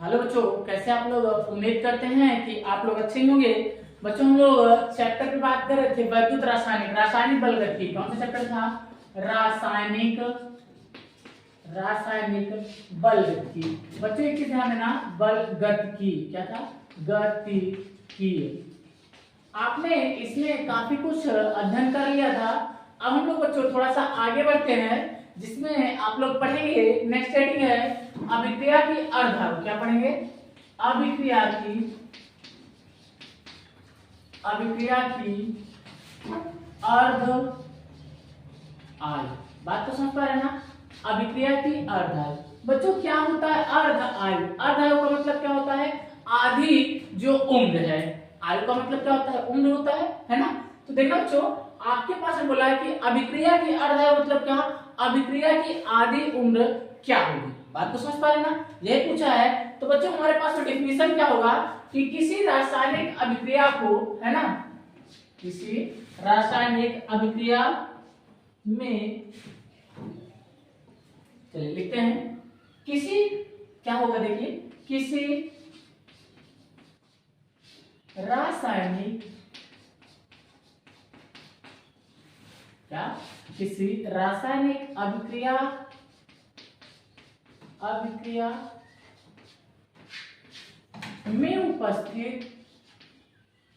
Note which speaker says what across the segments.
Speaker 1: Hello बच्चों, कैसे आप लोग। उम्मीद करते हैं कि आप लोग अच्छे ही होंगे। बच्चों, हम लोग चैप्टर पे बात कर रहे थे वैद्युत रासायनिक रासायनिक बल गति। कौन सा चैप्टर था? रासायनिक रासायनिक बल गति। बच्चों एक चीज ध्यान देना, बल गतिकी क्या था? गतिकी। आपने इसमें काफी कुछ अध्ययन कर लिया था। अब हम लोग बच्चों थोड़ा सा आगे बढ़ते हैं, जिसमें आप लोग पढ़ेंगे। नेक्स्ट हेडिंग है अभिक्रिया की अर्धधातु। क्या पढ़ेंगे? अभिक्रिया की अर्ध आयु। बात तो समझ पा रहे हैं ना? अभिक्रिया की अर्ध आयु। बच्चों क्या होता है अर्ध आयु? अर्ध आयु का मतलब क्या होता है? आधी जो उम्र है। आयु का मतलब क्या होता है? उम्र होता है ना? तो देखो बच्चों, आपके पास में बोला है कि अभिक्रिया की अर्ध आयु मतलब क्या? अभिक्रिया की आधी उम्र क्या होगी? बात को समझ पा रहे ना? यही पूछा है। तो बच्चों हमारे पास डेफिनेशन क्या होगा कि किसी रासायनिक अभिक्रिया को, है ना, किसी रासायनिक अभिक्रिया में, चलिए लिखते हैं, किसी क्या होगा? देखिए, किसी रासायनिक क्या? किसी रासायनिक अभिक्रिया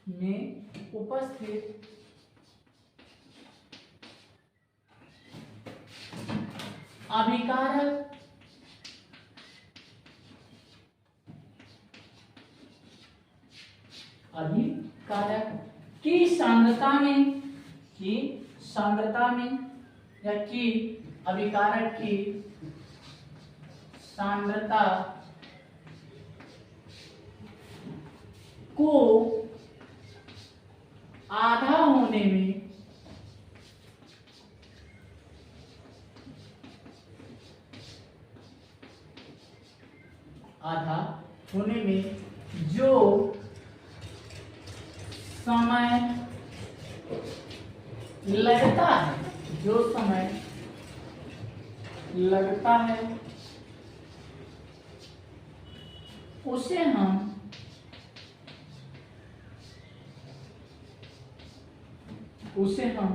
Speaker 1: में उपस्थित अभिकारक की सांद्रता में या की अभिकारक की सांद्रता को आधा होने में जो समय लगता है उसे हम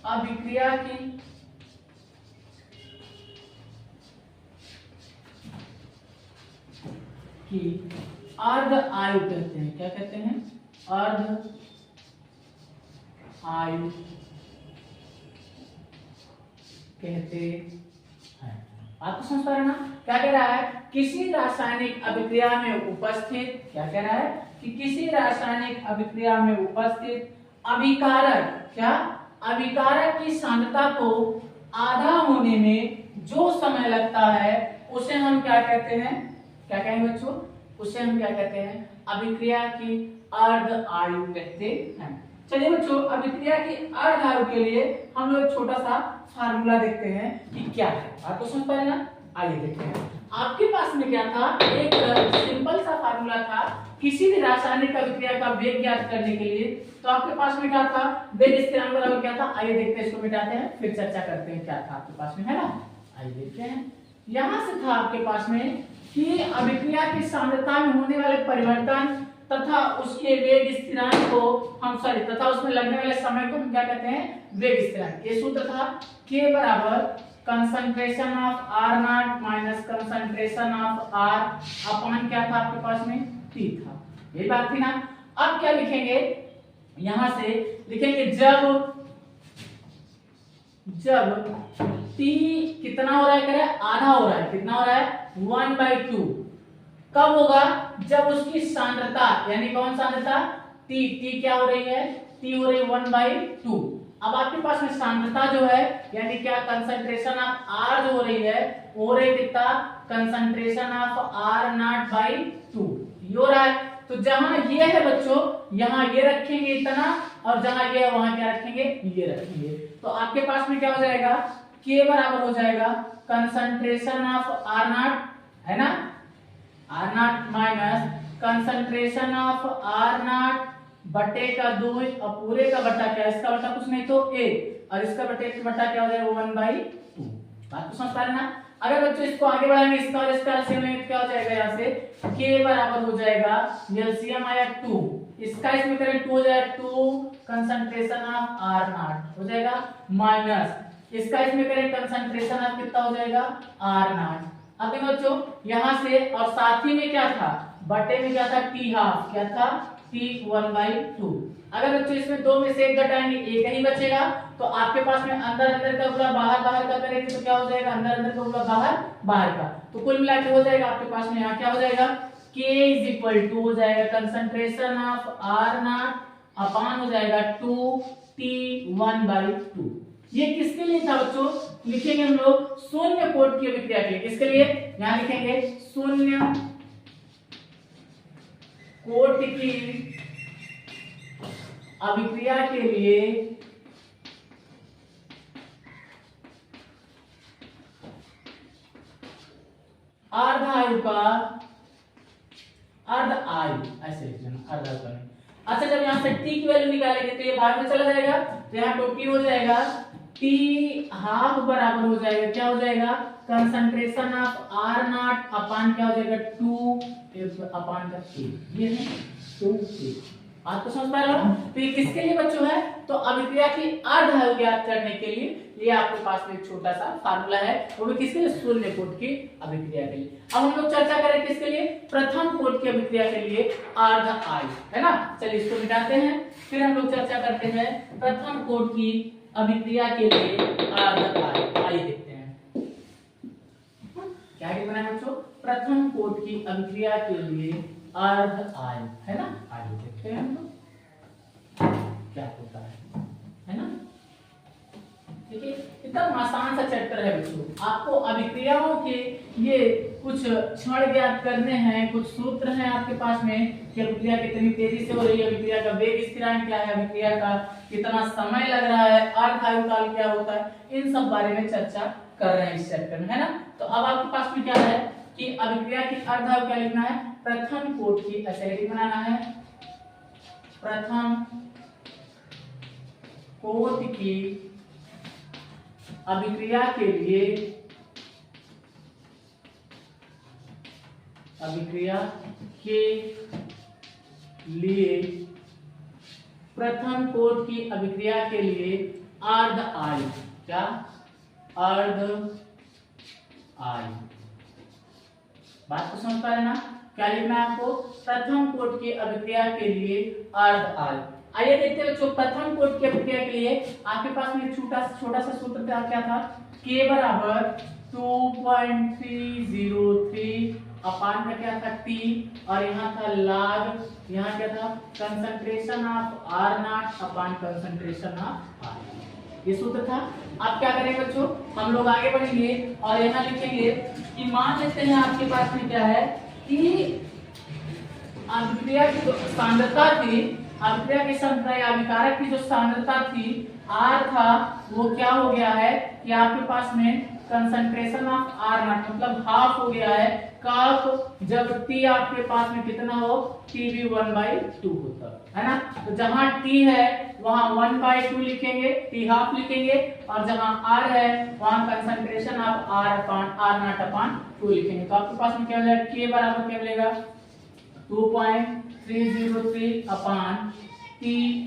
Speaker 1: अभिक्रिया की अर्ध आयु कहते हैं। क्या कहते हैं? अर्ध आयु कहते हैं। आपको समझ पा रहे ना? क्या कह रहा है? किसी रासायनिक अभिक्रिया में उपस्थित, क्या कह रहा है कि किसी रासायनिक अभिक्रिया में उपस्थित अभिकारक, क्या? अभिकारक की सांद्रता को आधा होने में जो समय लगता है उसे हम क्या कहते हैं? क्या कहेंगे बच्चों? उसे हम क्या कहते हैं? अभिक्रिया की अर्ध आयु कहते हैं। चलिए बच्चों, अभिक्रिया की अर्ध आयु के लिए हम लोग छोटा सा फार्मूला देखते हैं कि क्या है। आपको समझ पा रहे ना? आइए देखते हैं। आपके पास में क्या था? एक सिंपल सा फार्मूला था किसी भी रासायनिक अभिक्रिया का वेग ज्ञात करने के लिए। तो आपके पास में क्या था? वेग स्थिरांक बराबर क्या था? आइए देखते हैं, इसको मिटाते हैं फिर चर्चा करते हैं। क्या था आपके पास में, है ना? आइए देखते हैं। यहां से था आपके पास में कि अभिक्रिया की सांद्रता में होने वाले परिवर्तन तथा उसके वेग स्थिरांक को हम तथा उसमें लगने वाले समय को हम क्या कहते हैं? वेग स्थिरांक। ये सूत्र था K बराबर concentration of R not minus concentration of R upon क्या था आपके पास में? T था। यही बात थी ना? अब क्या लिखेंगे? यहां से लिखेंगे जब T कितना हो रहा है? करे आधा हो रहा है। कितना हो रहा है? 1/2। कब होगा? जब उसकी सांद्रता, यानी कौन सांद्रता? T क्या हो रही है? T हो रही है 1/2। अब आपके पास में सांद्रता जो है, यानी क्या, कंसंट्रेशन ऑफ R जो हो रही है, वो हो रही कितना? Concentration of R not by 2 ये हो रहा है। तो जहां ये है बच्चों, यहां ये रखेंगे इतना, और जहां ये है वहां क्या रखेंगे? ये रखेंगे। तो आपके पास में क्या हो जाएगा? K बराबर हो जाएगा कंसंट्रेशन ऑफ R नॉट, है ना, R not minus concentration of R not बटे का 2 और पूरे का बटा क्या? इसका बटा कुछ नहीं तो 1, और इसका बटे का बटा क्या हो जाएगा? 1/2। बात को समझ पा रहे ना? अगर बच्चों इसको आगे बढ़ाएंगे, इसका और इसका एलसीएम लेंगे, क्या हो जाएगा यहाँ से k बराबर हो जाएगा, एलसीएम आया 2, इसका इसमें करें 2 हो जाएगा 2 कंसंट्रेशन ऑफ R नॉट हो जाएगा, माइनस इसका इसमें करें कंसंट्रेशन ऑफ कितना हो जाएगा R नॉट। अब देखो बच्चों यहाँ से, और साथ ही में क्या था, बटे में क्या था t हाफ, क्या था t 1/2। अगर बच्चों इसमें दो में से एक घटाएंगे, एक ही बचेगा, तो आपके पास में अंदर अंदर का गुणा बाहर बाहर का करेंगे तो क्या हो जाएगा, अंदर अंदर का गुणा बाहर बाहर का, तो कुल मिला के हो जाएगा आपके पास में यहाँ क्या हो जाएगा, k इज इक्वल टू हो जाएगा कंसंट्रेशन ऑफ R नॉट अपान हो जाएगा 2t 1/2। ये किसके लिए था बच्चों, लिखेंगे हम लोग शून्य कोट की अभिक्रिया के लिए। किसके लिए, यहां लिखेंगे शून्य कोट की अभिक्रिया के लिए अर्ध आयु का, अर्ध आयु ऐसे लिख लेना, अर्ध आयु का। अच्छा जब यहां से t की वैल्यू निकालेंगे तो ये भाग में चला जाएगा, तो यहाँ टू t हो जाएगा, t हाफ बराबर हो जाएगा, क्या हो जाएगा कंसंट्रेशन ऑफ R नॉट अपान क्या हो जाएगा 2 अपान का k, ये है 2k। आपको समझ पा रहे हो, तो ये किसके लिए बच्चों है, तो अभिक्रिया की अर्ध आयु ज्ञात करने के लिए ये आपके पास में एक छोटा सा फार्मूला है, वो भी किसके लिए, शून्य कोट की अभिक्रिया के लिए। अब हम लोग चर्चा करें किसके लिए, प्रथम कोट की अभिक्रिया के लिए अर्ध आयु, है ना। चलिए इसको मिटाते हैं, फिर हम लोग चर्चा करते हैं प्रथम कोट की अभिक्रिया के लिए अर्ध आयु। आइए देखते हैं क्या लिखना है बच्चों, प्रथम कोट की अभिक्रिया के लिए अर्ध आयु, है ना। आइए देखते हैं हम लोग क्या होता है ना। देखिए एकदम आसान सा चैप्टर है बच्चों, आपको अभिक्रियाओं के ये कुछ क्षण ज्ञात करने हैं, कुछ सूत्र हैं आपके पास में कि अभिक्रिया कितनी तेजी से हो रही है, अभिक्रिया का वेग स्थिरांक क्या है, अभिक्रिया का कितना समय लग रहा है, अर्ध आयु काल क्या होता है, इन सब बारे में चर्चा कर रहे हैं इस चैप्टर में, है ना। तो अब आपके पास में क्या है कि अभिक्रिया की अर्ध आयु क्या लिखना है, प्रथम कोट की एसिडिक बनाना है, प्रथम कोट की अभिक्रिया के लिए, अभिक्रिया के लिए प्रथम कोट की अभिक्रिया के लिए अर्ध आयु, क्या अर्ध आयु, बात को समझ पा रहे ना, क्या लिखना है आपको, प्रथम कोट की अभिक्रिया के लिए अर्ध आयु। आइए देखते हैं बच्चों, प्रथम कोट की अभिक्रिया के लिए आपके पास में छोटा सा सूत्र क्या था, k बराबर 2.303 अपान का क्या था t, और यहाँ था log, यहाँ क्या था concentration of R not upon concentration of R, ये सूत्र था। अब क्या करेंगे बच्चों, हम लोग आगे बढ़ेंगे और यहाँ लिखेंगे कि मान लेते हैं आपके पास में क्या है कि अभिक्रिया की जो सांद्रता थी, अभिक्रिया की सांद्रता या अभिकारक की जो सांद्रता थी R था, वो क्या हो गया है कि आपके पास में कंसंट्रेशन ऑफ R नॉट मतलब हाफ हो गया है, कब जब T आपके पास में कितना हो, T भी 1/2 होता है ना। तो जहां T है वहां 1/2 लिखेंगे, T हाफ लिखेंगे, और जहां R है वहां कंसंट्रेशन ऑफ R नॉट अपान 2 लिखेंगे। तो आपके पास में क्या हो जाएगा, K बराबर क्या मिलेगा 2.303 अपान T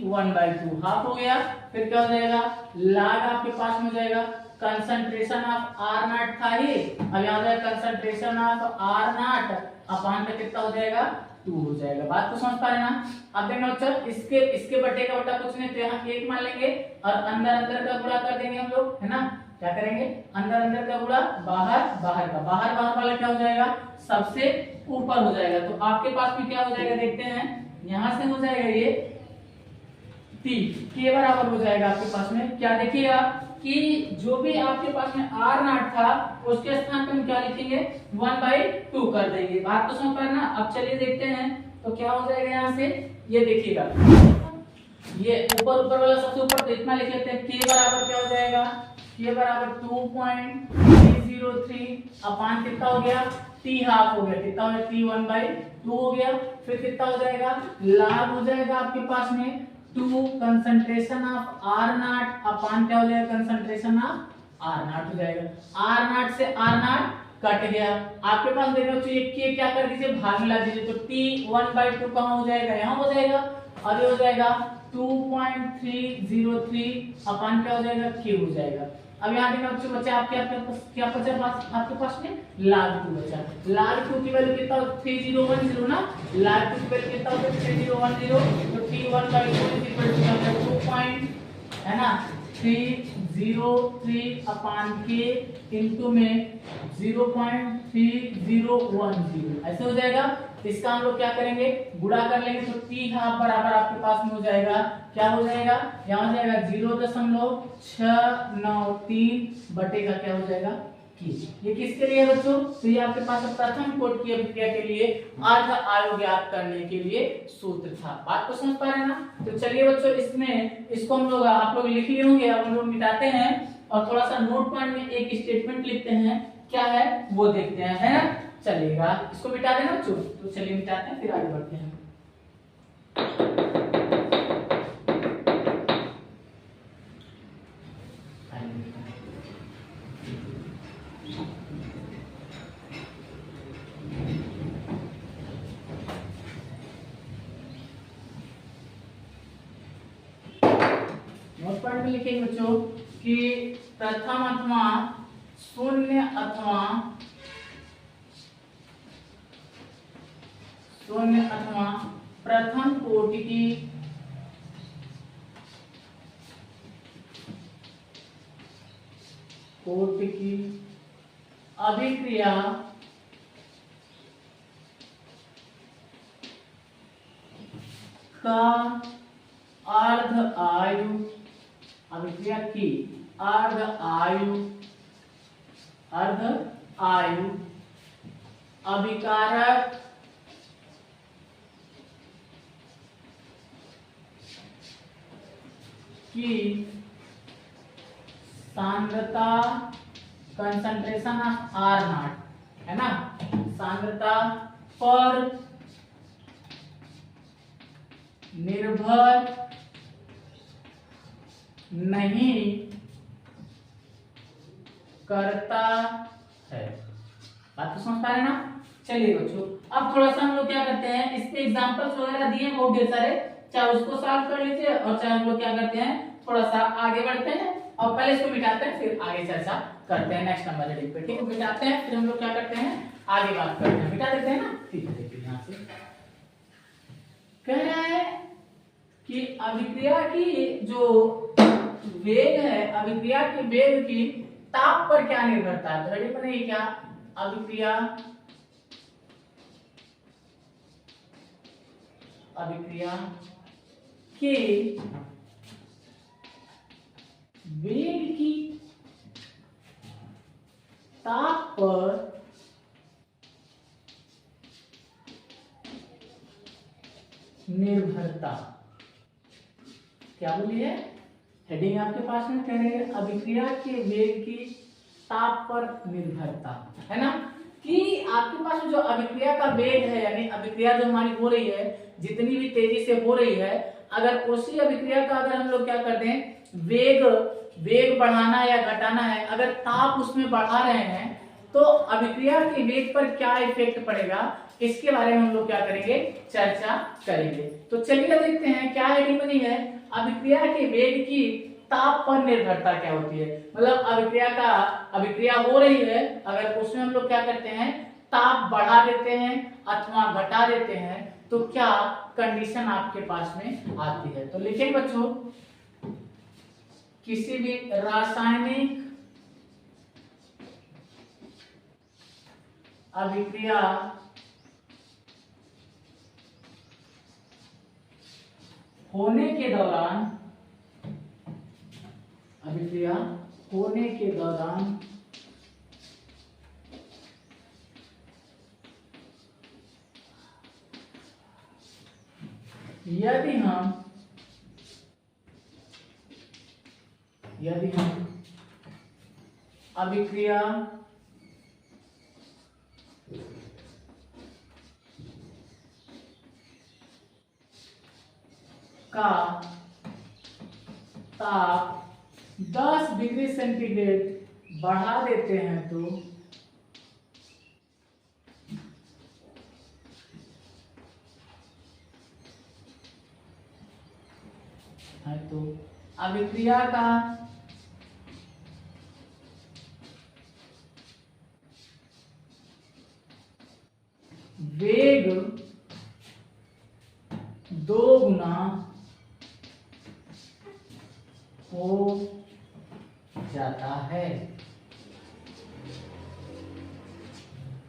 Speaker 1: 1/2 हाफ हो गया, फिर क्या हो जाएगा log आपके पास में हो जाएगा कंसंट्रेशन ऑफ R नॉट था ही, अब यहाँ हो जाएगा कंसंट्रेशन ऑफ R नॉट अपान का कितना हो जाएगा 2 हो जाएगा। बात को समझ पा रहे ना। अब देखना बच्चों, इसके बटे का बटा कुछ नहीं, तो यहाँ 1 मान लेंगे और अंदर अंदर का गुणा कर देंगे हम लोग, है ना। क्या करेंगे, अंदर अंदर का गुणा बाहर बाहर का, बाहर बाहर वाला क्या हो जाएगा सबसे ऊपर हो जाएगा। तो आपके पास में क्या हो जाएगा देखते हैं, यहां से हो जाएगा ये t, k बराबर हो जाएगा आपके पास में क्या, देखिएगा कि जो भी आपके पास में R नॉट था उसके स्थान पे हम क्या लिखेंगे 1/2 कर देंगे। बात तो समझ पा रहे ना। अब चलिए देखते हैं तो क्या हो जाएगा, यहाँ से ये देखिएगा, ये ऊपर वाला सबसे ऊपर, तो इतना लिख लेते हैं, k बराबर क्या हो जाएगा, k बराबर 2.303 अपान कितना हो गया t हाफ हो गया, कितना हो गया t 1/2 हो गया, फिर कितना हो जाएगा log हो जाएगा आपके पास में 2 कंसंट्रेशन ऑफ R नॉट अपान क्या हो जाएगा कंसंट्रेशन ऑफ आर नॉट हो जाएगा। आर नॉट से आर नॉट कट गया। आपके पास देखो तो ये के क्या कर दीजिए, भाग मिला दीजिए, तो t 1/2 कहाँ हो जाएगा, यहाँ हो जाएगा, और ये हो जाएगा 2.303 अपन क्या हो जाएगा, k हो जाएगा। अब यहाँ देखो बच्चों, बच्चा आपके क्या बचा पास, आपके पास में log 2 बचा। log 2 की वैल्यू कितना, 3010 ना, log 2 की वैल्यू कितना होता है 3010, तो t1/2 2 है ना 303 अपान के इंटू में 0.3010 ऐसे हो जाएगा। इसका हम लोग क्या करेंगे, गुणा कर लेंगे, तो t हाफ बराबर आपके पास में हो जाएगा, क्या हो जाएगा, यहाँ हो जाएगा 0.693 बटे का क्या हो जाएगा की। ये किसके लिए है बच्चों, तो ये आपके पास प्रथम कोटि की अभिक्रिया के लिए अर्ध आयु ज्ञात करने के लिए सूत्र था। बात को समझ पा रहे हैं ना। तो चलिए बच्चों, इसमें इसको हम लोग, आप लोग लिख लिए होंगे, अब हम लोग मिटाते हैं और थोड़ा सा नोट पॉइंट में एक स्टेटमेंट लिखते हैं, क्या है वो देखते हैं, है ना। चलिएगा, इसको मिटा देना बच्चों, तो चलिए मिटाते हैं फिर आगे बढ़ते हैं। नोट पॉइंट में लिखेंगे बच्चों कि प्रथम अथवा शून्य अथवा प्रथम कोटि की अभिक्रिया का अर्ध आयु, अभिक्रिया की अर्ध आयु अभिकारक की सांद्रता, कंसंट्रेशन ऑफ आर नॉट, है ना, सांद्रता पर निर्भर नहीं करता है। बात तो समझ पा रहे हैं ना। चलिए बच्चों, अब थोड़ा सा हम लोग क्या करते हैं, इसके एग्जांपल्स वगैरह दिए हैं बहुत ढेर सारे, चाहे उसको सॉल्व कर लीजिए और चाहे हम लोग क्या करते हैं, थोड़ा सा आगे बढ़ते हैं और पहले इसको मिटाते हैं फिर आगे चर्चा करते हैं नेक्स्ट नंबर हेडिंग पे, ठीक है। मिटाते हैं फिर हम लोग क्या करते हैं, आगे बात करते हैं। मिटा देते हैं ना, ठीक है। देखिए यहाँ से कह रहा है कि अभिक्रिया की जो वेग है, अभिक्रिया के वेग की ताप पर क्या निर्भरता है, तो रेडी बनेगी क्या, अभिक्रिया के वेग की ताप पर निर्भरता, क्या बोलिए, हेडिंग आपके पास में कह रहे हैं अभिक्रिया के वेग की ताप पर निर्भरता, है ना, कि आपके पास जो अभिक्रिया का वेग है, यानी अभिक्रिया जो हमारी हो रही है, जितनी भी तेजी से हो रही है, अगर उसी अभिक्रिया का अगर हम लोग क्या कर दें, वेग बढ़ाना या घटाना है, अगर ताप उसमें बढ़ा रहे हैं तो अभिक्रिया के वेग पर क्या इफेक्ट पड़ेगा, इसके बारे में हम लोग क्या करेंगे, चर्चा करेंगे। तो चलिए देखते हैं क्या हेडिंग बनी है, अभिक्रिया के वेग की ताप पर निर्भरता क्या होती है। मतलब अभिक्रिया हो रही है, अगर उसमें हम लोग क्या करते हैं, ताप बढ़ा देते हैं अथवा घटा देते हैं, तो क्या कंडीशन आपके पास में आती है। तो लिखेंगे बच्चों, किसी भी रासायनिक अभिक्रिया होने के दौरान, अभिक्रिया होने के दौरान यदि हम अभिक्रिया का ताप 10 डिग्री सेंटीग्रेड बढ़ा देते हैं तो अभिक्रिया का वेग 2 गुना हो जाता है।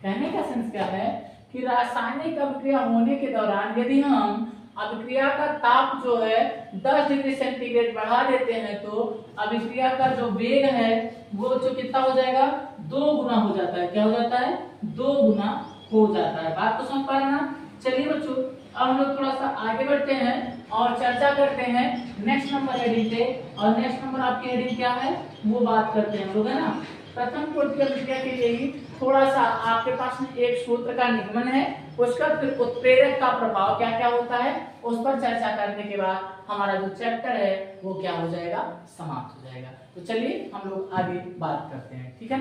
Speaker 1: कहने का सेंस क्या है कि रासायनिक अभिक्रिया होने के दौरान यदि हम अभिक्रिया का ताप जो है 10 डिग्री सेंटीग्रेड बढ़ा देते हैं तो अभिक्रिया का जो वेग है वो जो कितना हो जाएगा, 2 गुना हो जाता है। क्या हो जाता है, 2 गुना हो जाता है। बात तो समझ पा रहे ना। चलिए बच्चों, अब हम लोग थोड़ा सा आगे बढ़ते हैं और चर्चा करते हैं नेक्स्ट नंबर हेडिंग पे। और नेक्स्ट नंबर आपकी हेडिंग क्या है वो बात करते हैं हम लोग, है ना। प्रथम कोटि अभिक्रिया के लिए ही थोड़ा सा आपके पास में एक सूत्र का निगमन है, उसका फिर उत्प्रेरक का प्रभाव क्या क्या होता है उस पर चर्चा करने के बाद हमारा जो चैप्टर है वो क्या हो जाएगा, समाप्त हो जाएगा। तो चलिए हम लोग आगे बात करते हैं, ठीक है।